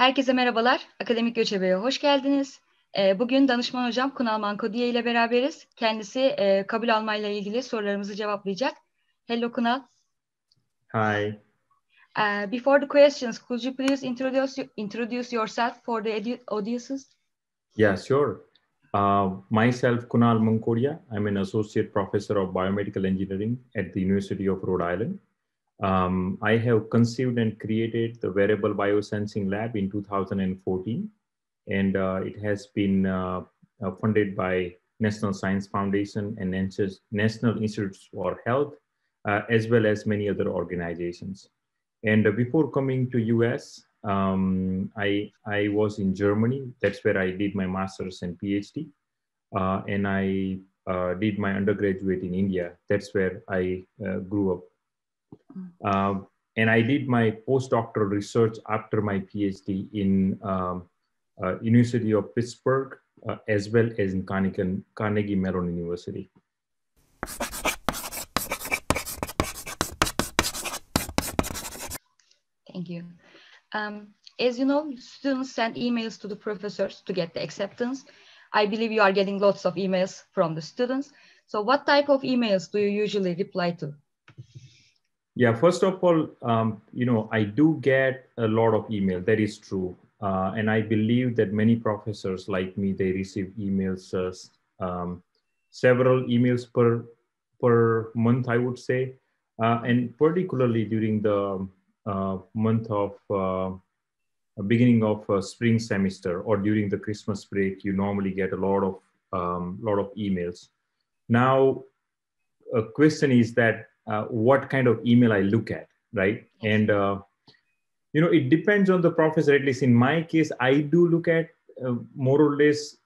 Herkese merhabalar. Akademik Göçebe'ye hoş geldiniz. Bugün danışman hocam Kunal Mankodiye ile beraberiz. Kendisi kabul almayla ilgili sorularımızı cevaplayacak. Hello Kunal. Hi. Before the questions, could you please introduce yourself for the audiences? Yeah, sure. Myself, Kunal Mankodia. I'm an associate professor of biomedical engineering at the University of Rhode Island. I have conceived and created the wearable biosensing lab in 2014, and it has been funded by National Science Foundation and National Institutes for Health, as well as many other organizations. And before coming to US, I was in Germany. That's where I did my master's and PhD. And I did my undergraduate in India. That's where I grew up. And I did my postdoctoral research after my PhD in University of Pittsburgh, as well as in Carnegie Mellon University. Thank you. As you know, students send emails to the professors to get the acceptance. I believe you are getting lots of emails from the students. So what type of emails do you usually reply to? Yeah, first of all, I do get a lot of email. That is true. And I believe that many professors like me, they receive emails, several emails per month, I would say. And particularly during the month of beginning of spring semester or during the Christmas break, you normally get a lot of emails. Now, a question is that what kind of email I look at, right? And it depends on the professor. At least in my case, I do look at more or less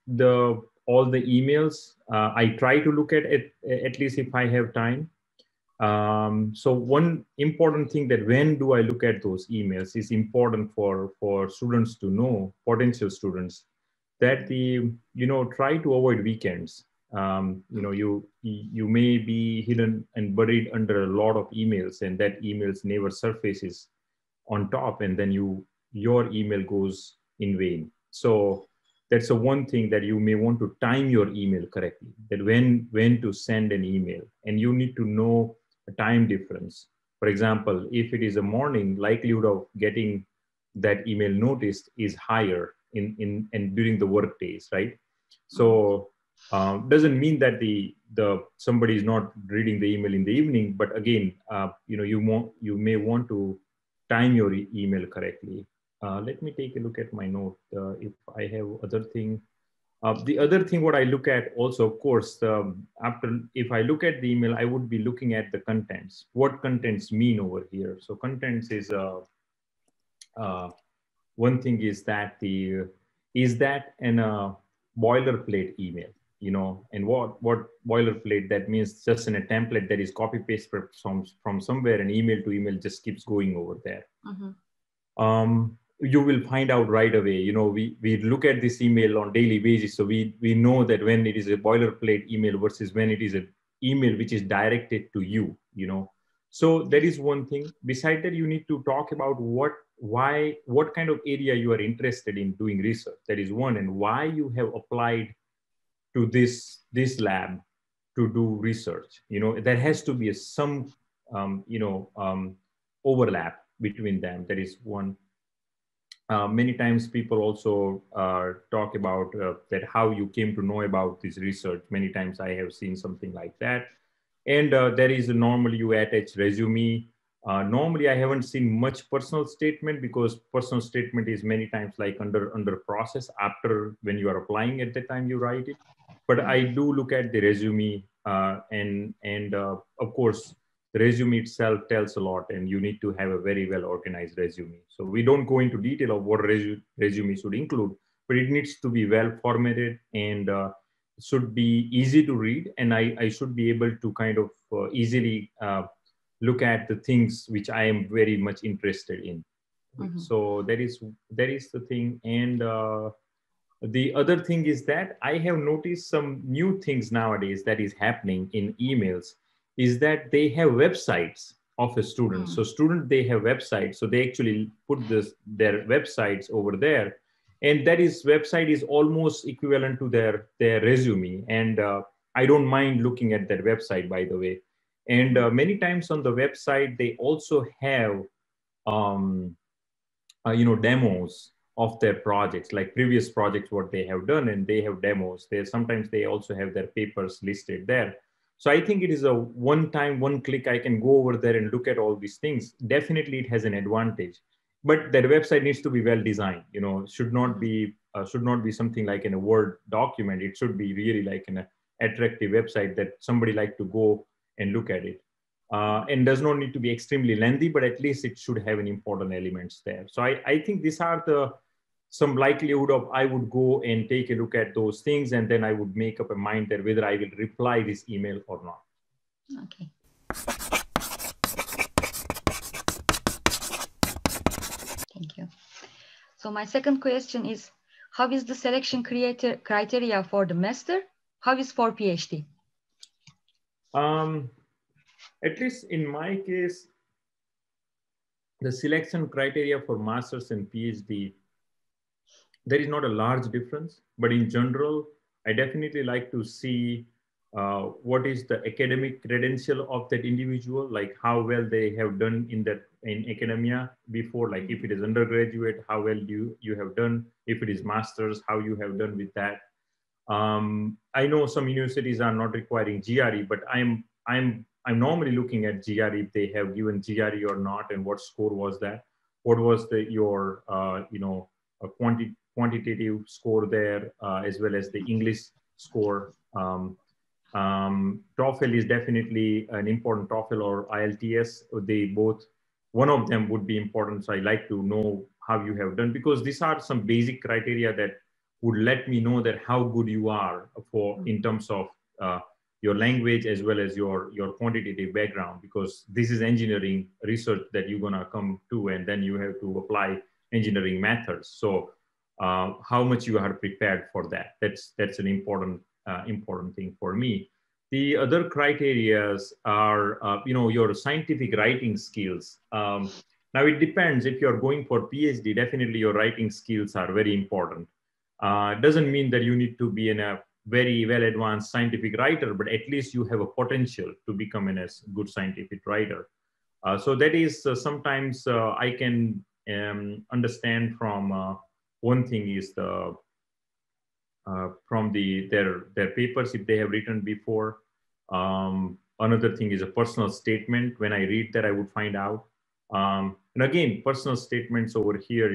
all the emails. I try to look at it at least if I have time. So one important thing that when do I look at those emails is important for students to know, potential students, that try to avoid weekends. You may be hidden and buried under a lot of emails, and that emails never surfaces on top, and then your email goes in vain. So that's the one thing that you may want to time your email correctly, that when to send an email, and you need to know a time difference. For example, if it is a morning, likelihood of getting that email noticed is higher in during the work days, right? So doesn't mean that the somebody is not reading the email in the evening, but again, you may want to time your email correctly. Let me take a look at my note if I have other thing. The other thing what I look at also, of course, if I look at the email, I would be looking at the contents. What contents mean over here? So contents is one thing is that is that a boilerplate email, and what boilerplate, that means just in a template that is copy paste from somewhere, and email to email just keeps going over there. Mm-hmm. You will find out right away. We look at this email on daily basis, so we know that when it is a boilerplate email versus when it is an email which is directed to you. So that is one thing. Besides that, you need to talk about what kind of area you are interested in doing research. That is one, and why you have applied to this lab to do research. There has to be some overlap between them. That is one. Many times people also talk about that how you came to know about this research. Many times I have seen something like that. And there is normally you attach resume. Normally I haven't seen much personal statement, because personal statement is many times like under process after when you are applying. At the time you write it. But I do look at the resume, and of course, the resume itself tells a lot, and you need to have a very well organized resume. So we don't go into detail of what resume should include, but it needs to be well formatted and should be easy to read. And I should be able to kind of easily look at the things which I am very much interested in. Mm-hmm. So that is the thing. And the other thing is that I have noticed some new things nowadays that is happening in emails, is that they have websites of a student. So student, they have websites. So they actually put their websites over there. And that website is almost equivalent to their resume. And I don't mind looking at that website, by the way. And many times on the website, they also have, demos of their projects, like previous projects, what they have done, and they have demos there. Sometimes they also have their papers listed there. So I think it is a one click, I can go over there and look at all these things. Definitely it has an advantage, but their website needs to be well designed. Should not be something like in a Word document. It should be really like an attractive website that somebody like to go and look at it. And does not need to be extremely lengthy, but at least it should have an important elements there. So I think these are some likelihood of I would go and take a look at those things, and then I would make up a mind that whether I will reply this email or not. Okay. Thank you. So my second question is, how is the selection criteria for the master? How is for PhD? At least in my case, the selection criteria for masters and PhD, there is not a large difference, but in general, I definitely like to see what is the academic credential of that individual, like how well they have done in academia before, like if it is undergraduate, how well you have done, if it is masters, how you have done with that. I know some universities are not requiring GRE, but I'm normally looking at GRE, if they have given GRE or not, and what score was that? What was your quantitative score there, as well as the English score. TOEFL is definitely an important, TOEFL or IELTS. One of them would be important. So I like to know how you have done, because these are some basic criteria that would let me know that how good you are in terms of your language as well as your quantitative background, because this is engineering research that you're gonna come to, and then you have to apply engineering methods. So how much you are prepared for that. That's an important thing for me. The other criteria are, your scientific writing skills. Now it depends. If you're going for PhD, definitely your writing skills are very important. Doesn't mean that you need to be a very well advanced scientific writer, but at least you have a potential to become a good scientific writer. So that is sometimes I can understand from one thing is from their papers, if they have written before. Another thing is a personal statement. When I read that, I would find out. And again, personal statements over here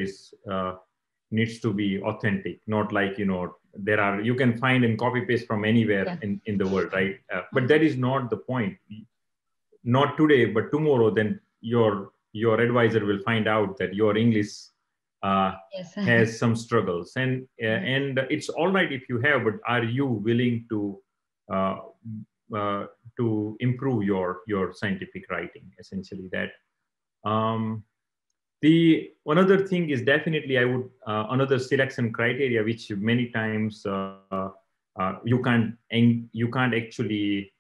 needs to be authentic, not like, you can find and copy paste from anywhere in the world, right? But that is not the point. Not today, but tomorrow, then your advisor will find out that your English has some struggles, and it's all right if you have, but are you willing to improve your scientific writing? Essentially, that. The another thing is definitely another selection criteria, which many times you can't actually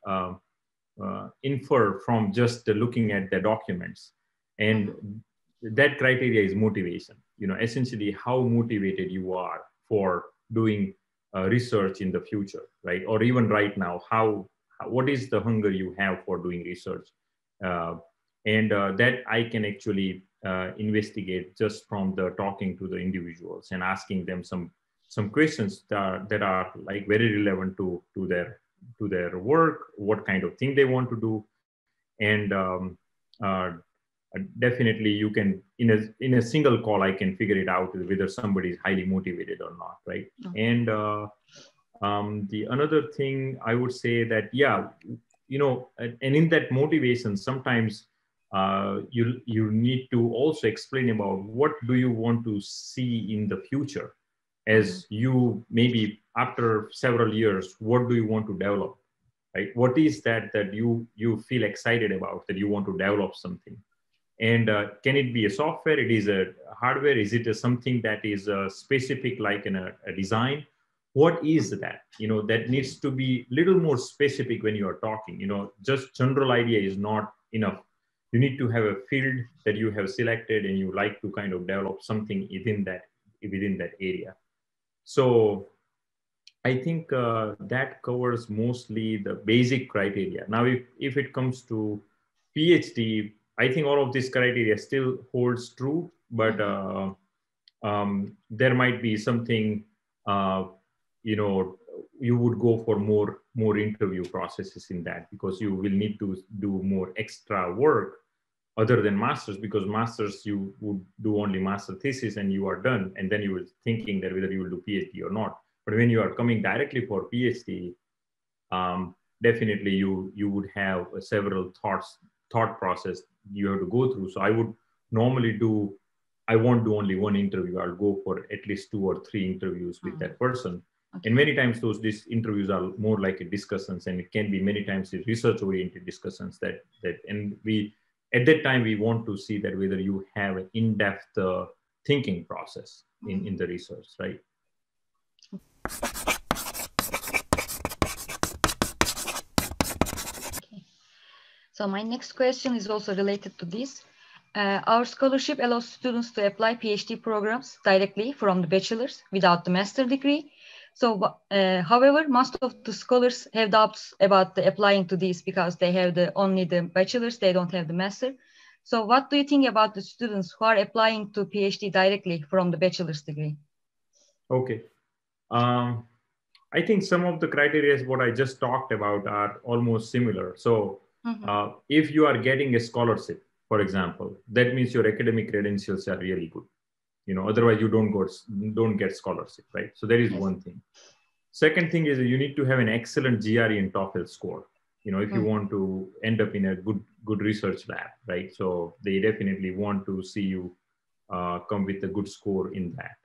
infer from just looking at the documents, and that criteria is motivation. Essentially how motivated you are for doing research in the future, right? Or even right now, what is the hunger you have for doing research, and that I can actually investigate just from the talking to the individuals and asking them some questions that are like very relevant to their work, what kind of thing they want to do, and definitely you can in a single call I can figure it out whether somebody is highly motivated or not, right? And the another thing I would say that and in that motivation sometimes you need to also explain about what do you want to see in the future, as you maybe after several years, what do you want to develop, right? What is that you feel excited about, that you want to develop something? And can it be a software? It is a hardware? Is it something that is specific, like in a design? What is that? That needs to be a little more specific when you are talking. Just general idea is not enough. you need to have a field that you have selected and you like to kind of develop something within that area. So I think that covers mostly the basic criteria. Now, if it comes to PhD, I think all of these criteria still holds true, but there might be something, you would go for more interview processes in that, because you will need to do more extra work other than masters, because masters you would do only master thesis and you are done, and then you will thinking that whether you will do PhD or not. But when you are coming directly for PhD, definitely you would have several thought process you have to go through. So I would normally I won't do only one interview. I'll go for at least 2 or 3 interviews with that person. Okay. And many times these interviews are more like a discussions, and it can be many times research-oriented discussions and we, at that time, we want to see that whether you have an in-depth thinking process in the research, right? Okay. So my next question is also related to this. Our scholarship allows students to apply PhD programs directly from the bachelor's without the master degree. So, however, most of the scholars have doubts about applying to these because they have only the bachelor's, they don't have the master. So what do you think about the students who are applying to PhD directly from the bachelor's degree? Okay. I think some of the criteria what I just talked about are almost similar. So if you are getting a scholarship, for example, that means your academic credentials are really good. Otherwise you don't get scholarship, right? So that is one thing. Second thing is you need to have an excellent GRE and TOEFL score. If you want to end up in a good research lab, right? So they definitely want to see you come with a good score in that.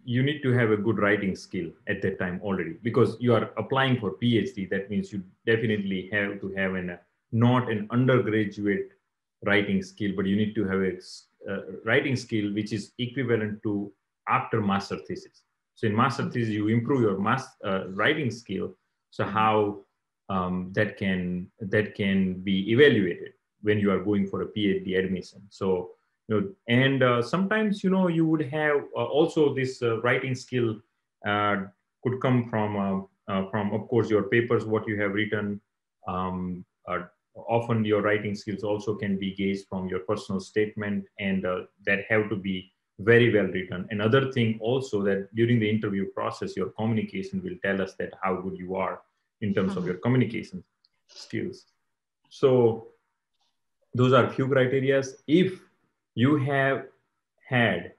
You need to have a good writing skill at that time already, because you are applying for PhD. That means you definitely have to have not an undergraduate writing skill, but you need to have a writing skill which is equivalent to after master thesis. So in master thesis, you improve your writing skill. So how that can be evaluated when you are going for a PhD admission. So sometimes you would have also this writing skill could come from of course your papers, what you have written. Often your writing skills also can be gauged from your personal statement, and that have to be very well written. Another thing also, that during the interview process, your communication will tell us that how good you are in terms of your communication skills. So those are few criteria. If you have had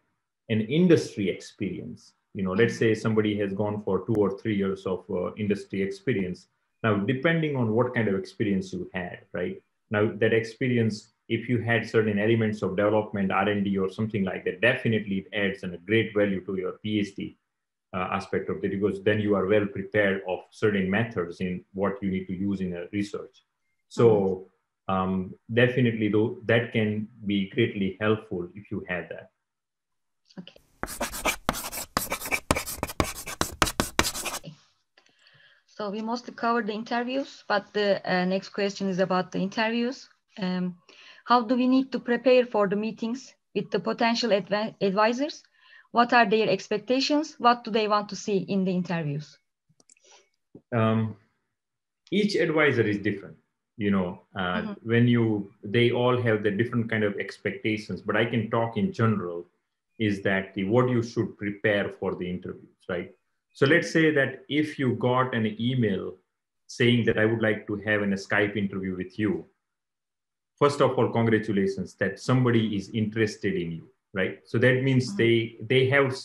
an industry experience, let's say somebody has gone for 2 or 3 years of industry experience. Now, depending on what kind of experience you had, right? Now, that experience, if you had certain elements of development, R&D or something like that, definitely it adds a great value to your PhD aspect of it, because then you are well prepared of certain methods in what you need to use in a research. So definitely, though, that can be greatly helpful if you have that. Okay. So we mostly covered the interviews, but the next question is about the interviews. How do we need to prepare for the meetings with the potential advisors? What are their expectations? What do they want to see in the interviews? Each advisor is different. When they all have the different kind of expectations, but I can talk in general, is that what you should prepare for the interviews, right? So let's say that if you got an email saying that I would like to have a Skype interview with you, first of all, congratulations that somebody is interested in you, right? So that means they have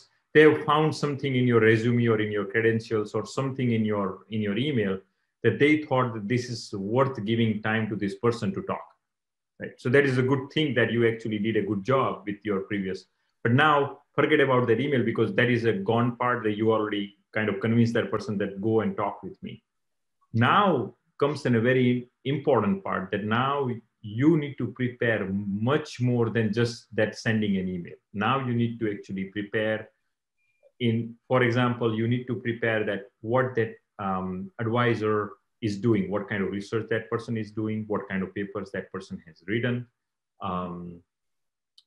found something in your resume or in your credentials or something in your email that they thought that this is worth giving time to this person to talk, right? So that is a good thing that you actually did a good job with your previous. But now forget about that email, because that is a gone part that you already kind of convinced that person that go and talk with me. Now comes in a very important part, that now you need to prepare much more than just that sending an email. Now you need to actually prepare for example, you need to prepare that what that advisor is doing, what kind of research that person is doing, what kind of papers that person has written,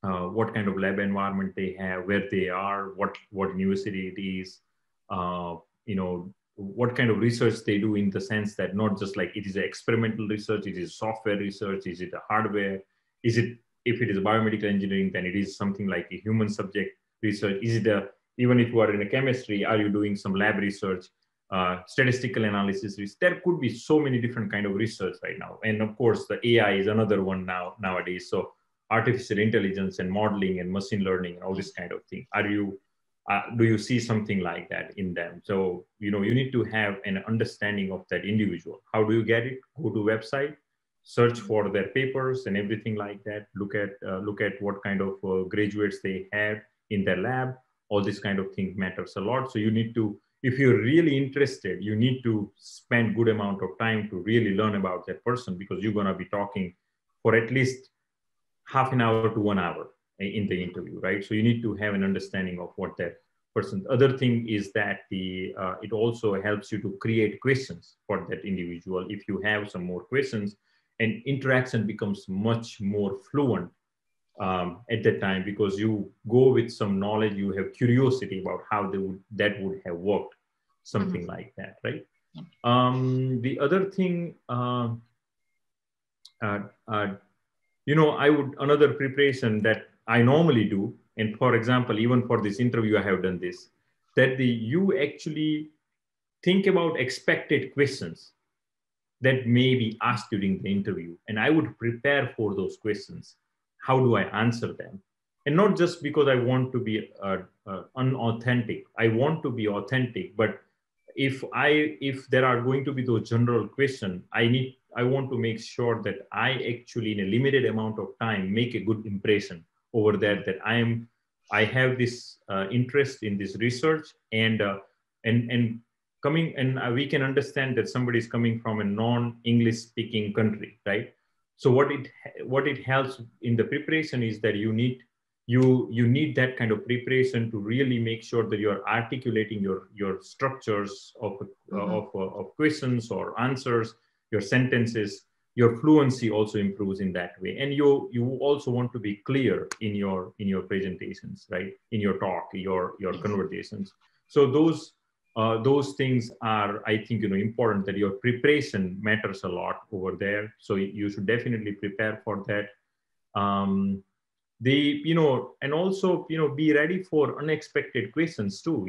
what kind of lab environment they have, where they are, what university it is, what kind of research they do, in the sense that not just like it is experimental research, it is software research, is it a hardware, is it, if it is biomedical engineering, then it is something like a human subject research, is it even if you are in a chemistry, are you doing some lab research, statistical analysis? There could be so many different kind of research right now. And of course, the AI is another one nowadays. So artificial intelligence and modeling and machine learning and all this kind of thing. Do you see something like that in them? So, you need to have an understanding of that individual. How do you get it? Go to website, search for their papers and everything like that. Look at what kind of graduates they have in their lab. All this kind of thing matters a lot. So you need to, if you're really interested, you need to spend good amount of time to really learn about that person, because you're going to be talking for at least half an hour to 1 hour in the interview, right? So you need to have an understanding of what that person. The other thing is that it also helps you to create questions for that individual. If you have some more questions, and interaction becomes much more fluent at that time, because you go with some knowledge, you have curiosity about how that would have worked, something like that, right? The other thing, another preparation that I normally do, and for example, even for this interview, I have done this, that you actually think about expected questions that may be asked during the interview. And I would prepare for those questions. How do I answer them? And not just because I want to be unauthentic. I want to be authentic, but if there are going to be those general questions, I want to make sure that I actually, in a limited amount of time, make a good impression over that I have this interest in this research, and we can understand that somebody is coming from a non-English speaking country, right? So what it helps in the preparation is that you need that kind of preparation to really make sure that you are articulating your structures of questions or answers, your sentences. Your fluency also improves in that way, and you also want to be clear in your presentations, right? In your talk, your conversations. So those things are, I think, important, that your preparation matters a lot over there. So you should definitely prepare for that. And also, be ready for unexpected questions too.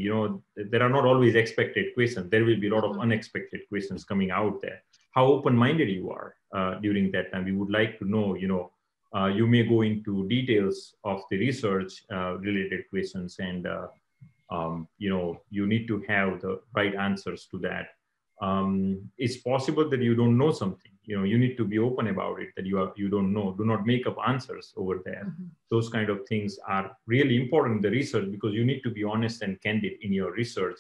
There are not always expected questions. There will be a lot of unexpected questions coming out there. How open-minded you are during that time. We would like to know, you may go into details of the research related questions, and you need to have the right answers to that. It's possible that you don't know something. You need to be open about it, that you don't know. Do not make up answers over there. Those kind of things are really important in the research, because you need to be honest and candid in your research.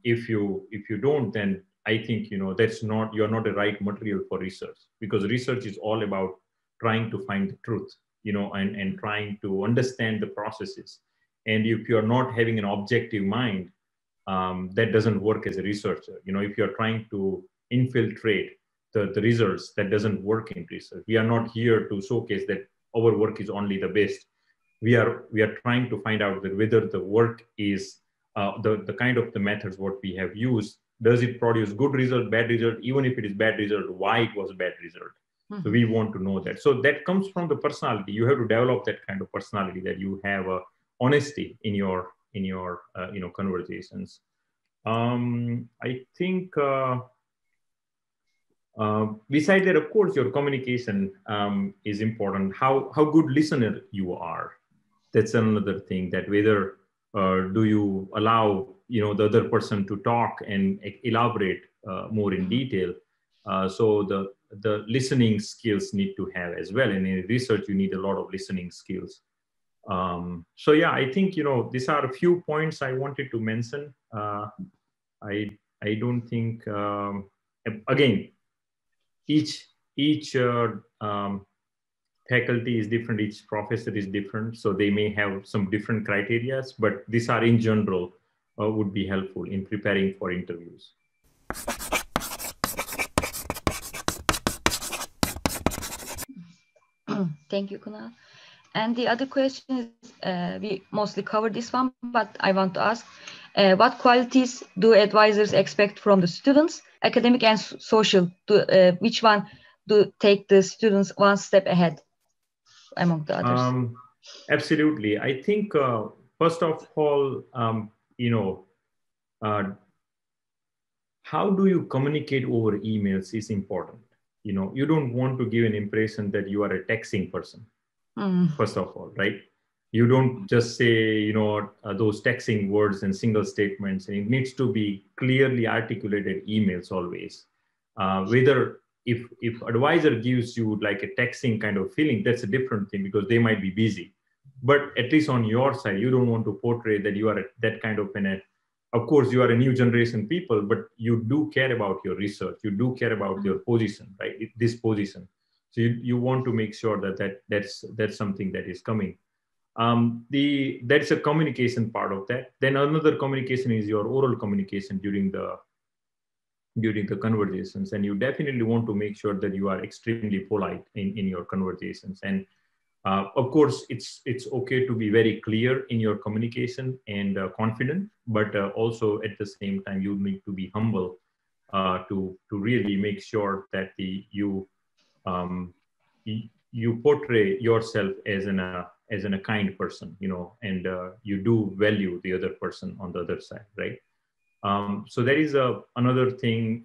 If you don't, then I think you're not the right material for research, because research is all about trying to find the truth, and trying to understand the processes. And if you're not having an objective mind, that doesn't work as a researcher. If you're trying to infiltrate the results, that doesn't work in research. We are not here to showcase that our work is only the best. We are trying to find out that whether the work is the kind of the methods what we have used, does it produce good result, bad result? Even if it is bad result, why it was a bad result? So we want to know that. So that comes from the personality. You have to develop that kind of personality, that you have a honesty in your conversations. I think besides that, of course, your communication is important. How good listener you are. That's another thing, that whether do you allow the other person to talk and elaborate more in detail. So the listening skills need to have as well. And in research, you need a lot of listening skills. So yeah, I think these are a few points I wanted to mention. I don't think again, each faculty is different, each professor is different, so they may have some different criteria, but these are in general would be helpful in preparing for interviews. Thank you, Kunal. And the other question is, we mostly covered this one, but I want to ask, what qualities do advisors expect from the students, academic and social? Which one do take the students one step ahead among the others? Absolutely. I think, first of all, how do you communicate over emails is important. You don't want to give an impression that you are a texting person. First of all, right? You don't just say, those texting words and single statements, and it needs to be clearly articulated emails always. Whether if advisor gives you like a texting kind of feeling, that's a different thing because they might be busy. But at least on your side, you don't want to portray that you are that kind of of course, you are a new generation people, but you do care about your research. You do care about your position, right? This position. So you want to make sure that's something that is coming. That's a communication part of that. Then another communication is your oral communication during the conversations, and you definitely want to make sure that you are extremely polite in your conversations. And of course, it's okay to be very clear in your communication and confident, but also at the same time you need to be humble to really make sure that you portray yourself as a kind person, and you do value the other person on the other side, right? So that is another thing.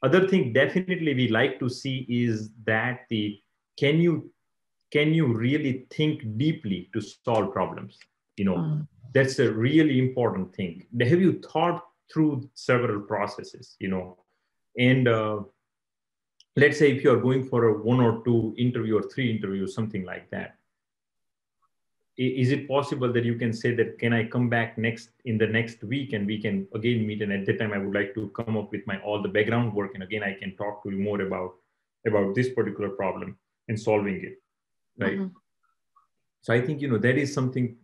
Other thing definitely we like to see is that can you really think deeply to solve problems? That's a really important thing. Have you thought through several processes? And let's say if you're going for a 1 or 2 interview or 3 interviews, something like that, is it possible that you can say that, can I come back in the next week and we can again meet, and at that time I would like to come up with all the background work, and again I can talk to you more about this particular problem and solving it, right? So I think that is something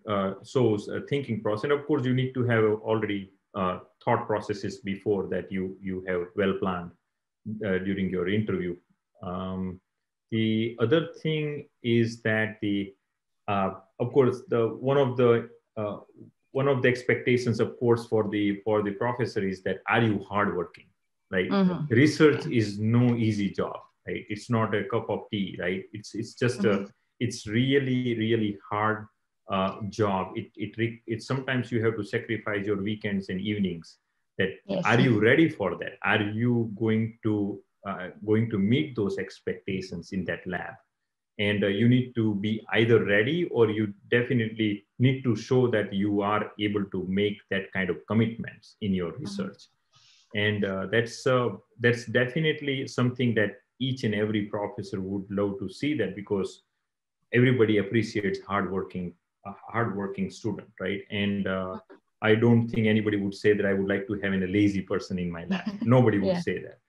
shows a thinking process. And of course you need to have already thought processes before that you have well planned during your interview. The other thing is that of course one of the expectations, of course, for the professor is that, are you hardworking, right? Research is no easy job, right? It's not a cup of tea, right? It's just it's really, really hard job. It sometimes you have to sacrifice your weekends and evenings. Are you ready for that? Are you going to meet those expectations in that lab? And you need to be either ready, or you definitely need to show that you are able to make that kind of commitments in your research. And that's definitely something that each and every professor would love to see, that because everybody appreciates hardworking student, right? And I don't think anybody would say that I would like to have a lazy person in my lab. Nobody would say that.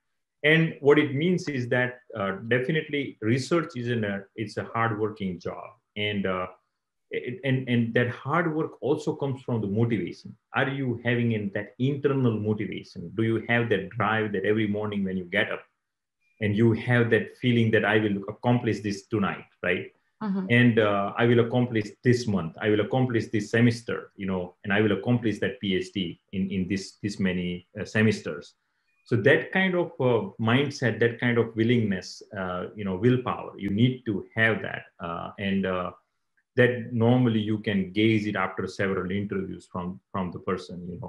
And what it means is that definitely research it's a hardworking job, and that hard work also comes from the motivation. Are you having that internal motivation? Do you have that drive that every morning when you get up and you have that feeling that I will accomplish this tonight, right? And I will accomplish this month, I will accomplish this semester, and I will accomplish that PhD in this many semesters. So that kind of mindset, that kind of willingness, willpower, you need to have that. And that normally you can gauge it after several interviews from the person,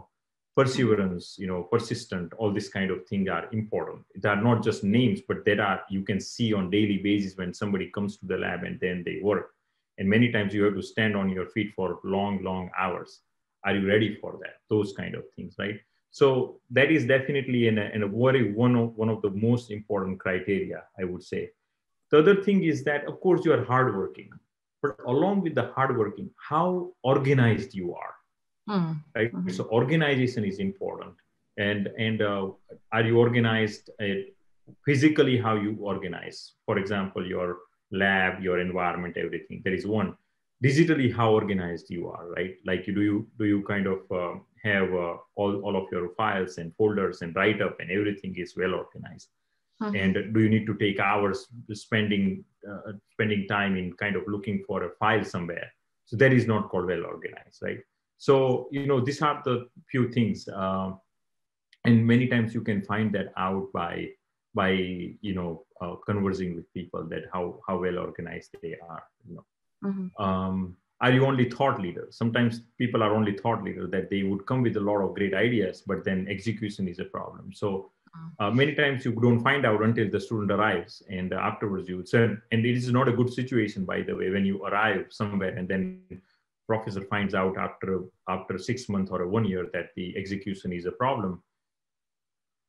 perseverance, persistent, all this kind of thing are important. They are not just names, but you can see on daily basis when somebody comes to the lab and then they work. And many times you have to stand on your feet for long, long hours. Are you ready for that? Those kind of things, right? So that is definitely one of the most important criteria, I would say. The other thing is that, of course, you are hardworking, but along with the hardworking, how organized you are. Right? So organization is important. And are you organized physically? How you organize, for example, your lab, your environment, everything. That is one. Digitally, how organized you are, right? Like do you kind of have all of your files and folders and write up and everything is well organized? And do you need to take hours spending spending time in kind of looking for a file somewhere. So that is not called well organized, right? So, these are the few things. And many times you can find that out by conversing with people, that how well organized they are. Are you only thought leader? Sometimes people are only thought leader, that they would come with a lot of great ideas, but then execution is a problem. So many times you don't find out until the student arrives, and afterwards you would say, and it is not a good situation, by the way, when you arrive somewhere and then professor finds out after 6 months or 1 year that the execution is a problem.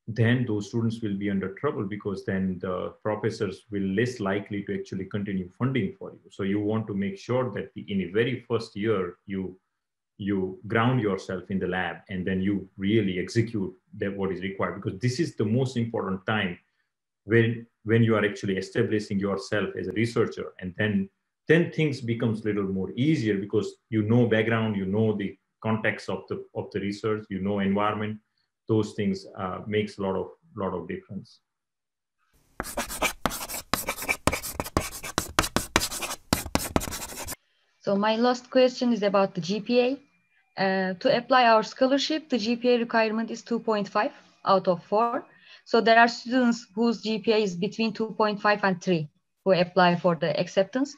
Then those students will be under trouble, because then the professors will less likely to actually continue funding for you. So you want to make sure that in the very first year, you ground yourself in the lab, and then you really execute what is required, because this is the most important time when you are actually establishing yourself as a researcher. And then things becomes a little more easier, because background, the context of the research, environment. Those things makes a lot of difference. So my last question is about the GPA. To apply our scholarship, the GPA requirement is 2.5 out of 4. So there are students whose GPA is between 2.5 and 3 who apply for the acceptance.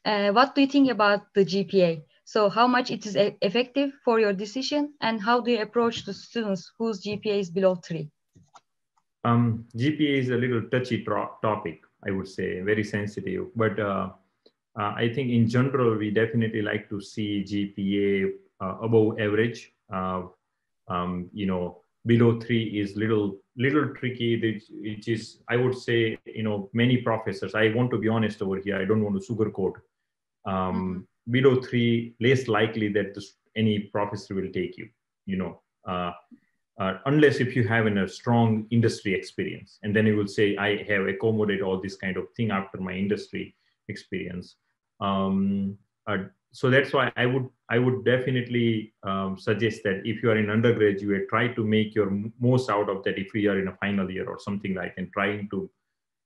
What do you think about the GPA? So how much it is effective for your decision, and how do you approach the students whose GPA is below 3? GPA is a little touchy topic, I would say, very sensitive. But I think in general, we definitely like to see GPA above average. Below 3 is little tricky. It is, I would say, many professors, I want to be honest over here, I don't want to sugarcoat. Below 3, less likely that any professor will take you, unless if you have a strong industry experience, and then you will say, I have accommodated all this kind of thing after my industry experience. So that's why I would definitely suggest that if you are in undergraduate, try to make your most out of that. If you are in a final year or something like, and trying to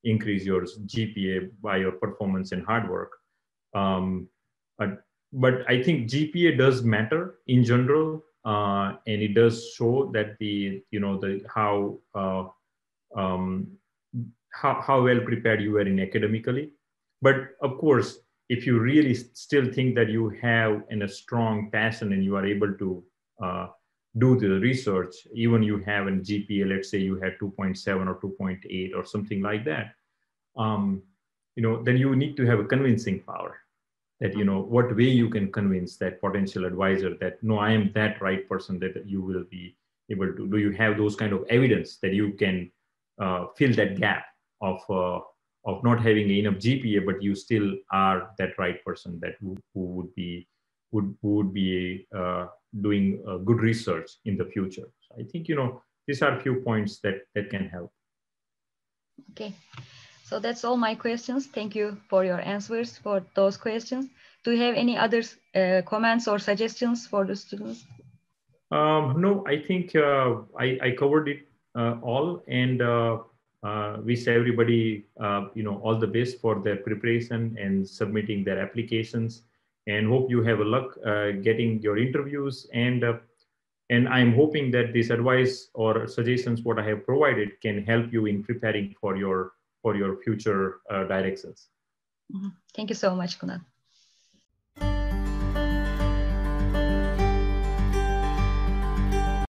increase your GPA by your performance and hard work. But I think GPA does matter in general, and it does show that how well prepared you are in academically. But of course, if you really still think that you have a strong passion and you are able to do the research, even you have a GPA, let's say you had 2.7 or 2.8 or something like that, then you need to have a convincing power. That what way you can convince that potential advisor that no, I am that right person that you will be able to. Do you have those kind of evidence that you can fill that gap of not having enough GPA, but you still are that right person that who would be doing good research in the future. So I think these are a few points that can help. Okay. So that's all my questions. Thank you for your answers for those questions. Do you have any other comments or suggestions for the students? No, I think I covered it all, and wish everybody all the best for their preparation and submitting their applications, and hope you have a luck getting your interviews. And I'm hoping that this advice or suggestions what I have provided can help you in preparing for your future directions. Thank you so much, Kunal.